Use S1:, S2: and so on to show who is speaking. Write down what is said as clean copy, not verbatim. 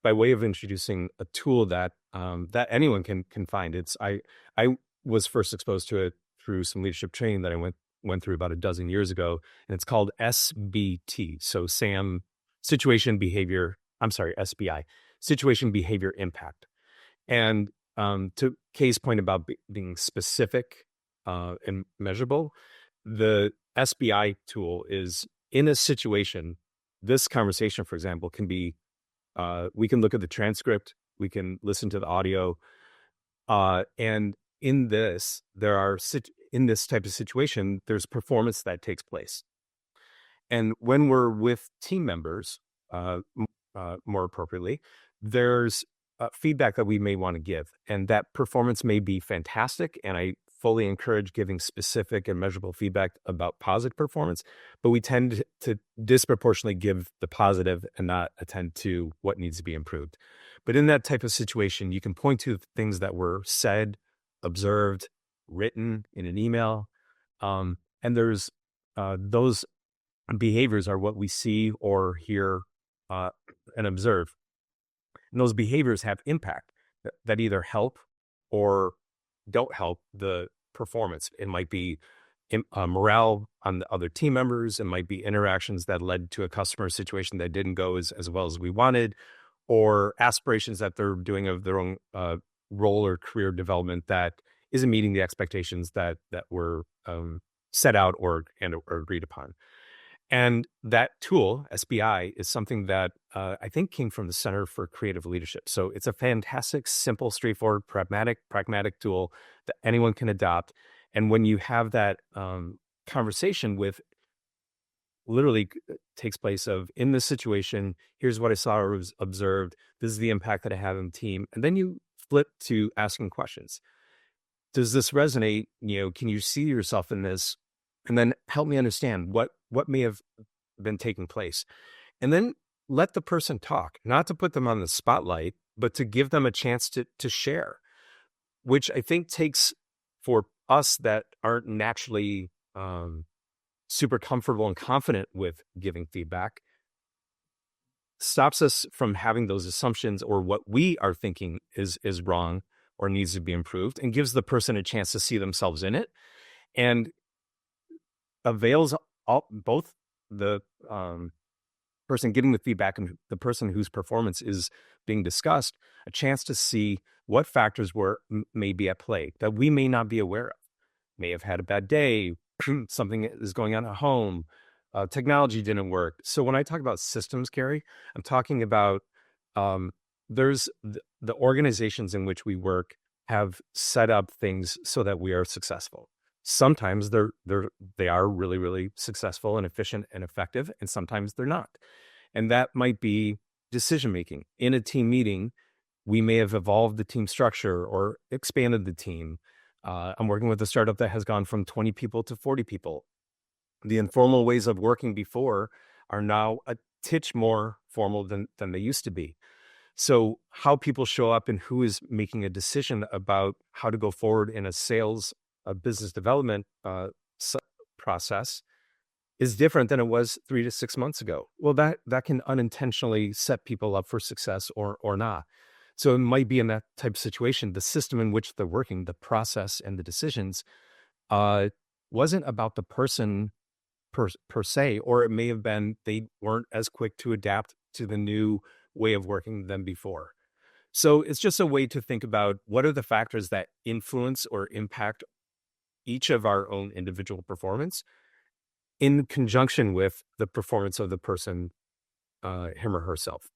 S1: by way of introducing a tool that that anyone can find. I was first exposed to it through some leadership training that I went through about a dozen years ago, and it's called SBT. So Sam Situation Behavior. I'm sorry, SBI, Situation Behavior Impact. And to Kay's point about being specific and measurable, the SBI tool is in a situation. This conversation, for example, can be we can look at the transcript, we can listen to the audio, and in this, in this type of situation, there's performance that takes place. And when we're with team members, more appropriately, there's feedback that we may want to give, and that performance may be fantastic. And I fully encourage giving specific and measurable feedback about positive performance, but we tend to disproportionately give the positive and not attend to what needs to be improved. But in that type of situation, you can point to things that were said, observed, written in an email, and there's those behaviors are what we see or hear and observe. And those behaviors have impact that either help or don't help the performance. It might be morale on the other team members. It might be interactions that led to a customer situation that didn't go as well as we wanted, or aspirations that they're doing of their own role or career development that isn't meeting the expectations that were set out or agreed upon. And that tool, SBI, is something that I think came from the Center for Creative Leadership. So it's a fantastic, simple, straightforward, pragmatic tool that anyone can adopt. And when you have that conversation with, literally takes place of, in this situation, here's what I saw or observed, this is the impact that I have on the team. And then you flip to asking questions. Does this resonate? Can you see yourself in this? And then help me understand what may have been taking place. And then let the person talk, not to put them on the spotlight, but to give them a chance to share, which I think takes, for us that aren't naturally super comfortable and confident with giving feedback, stops us from having those assumptions or what we are thinking is wrong or needs to be improved, and gives the person a chance to see themselves in it, and avails both the person getting the feedback and the person whose performance is being discussed a chance to see what factors may be at play that we may not be aware of. May have had a bad day, something is going on at home, technology didn't work. So when I talk about systems, Gary, I'm talking about there's the organizations in which we work have set up things so that we are successful. Sometimes they are really, really successful and efficient and effective, and sometimes they're not. And that might be decision making. In a team meeting, we may have evolved the team structure or expanded the team. I'm working with a startup that has gone from 20 people to 40 people. The informal ways of working before are now a titch more formal than they used to be. So how people show up and who is making a decision about how to go forward in a sales, a business development process is different than it was 3 to 6 months ago. Well, that can unintentionally set people up for success or not. So it might be in that type of situation, the system in which they're working, the process and the decisions wasn't about the person per se, or it may have been they weren't as quick to adapt to the new way of working than before. So it's just a way to think about what are the factors that influence or impact each of our own individual performance in conjunction with the performance of the person, him or herself.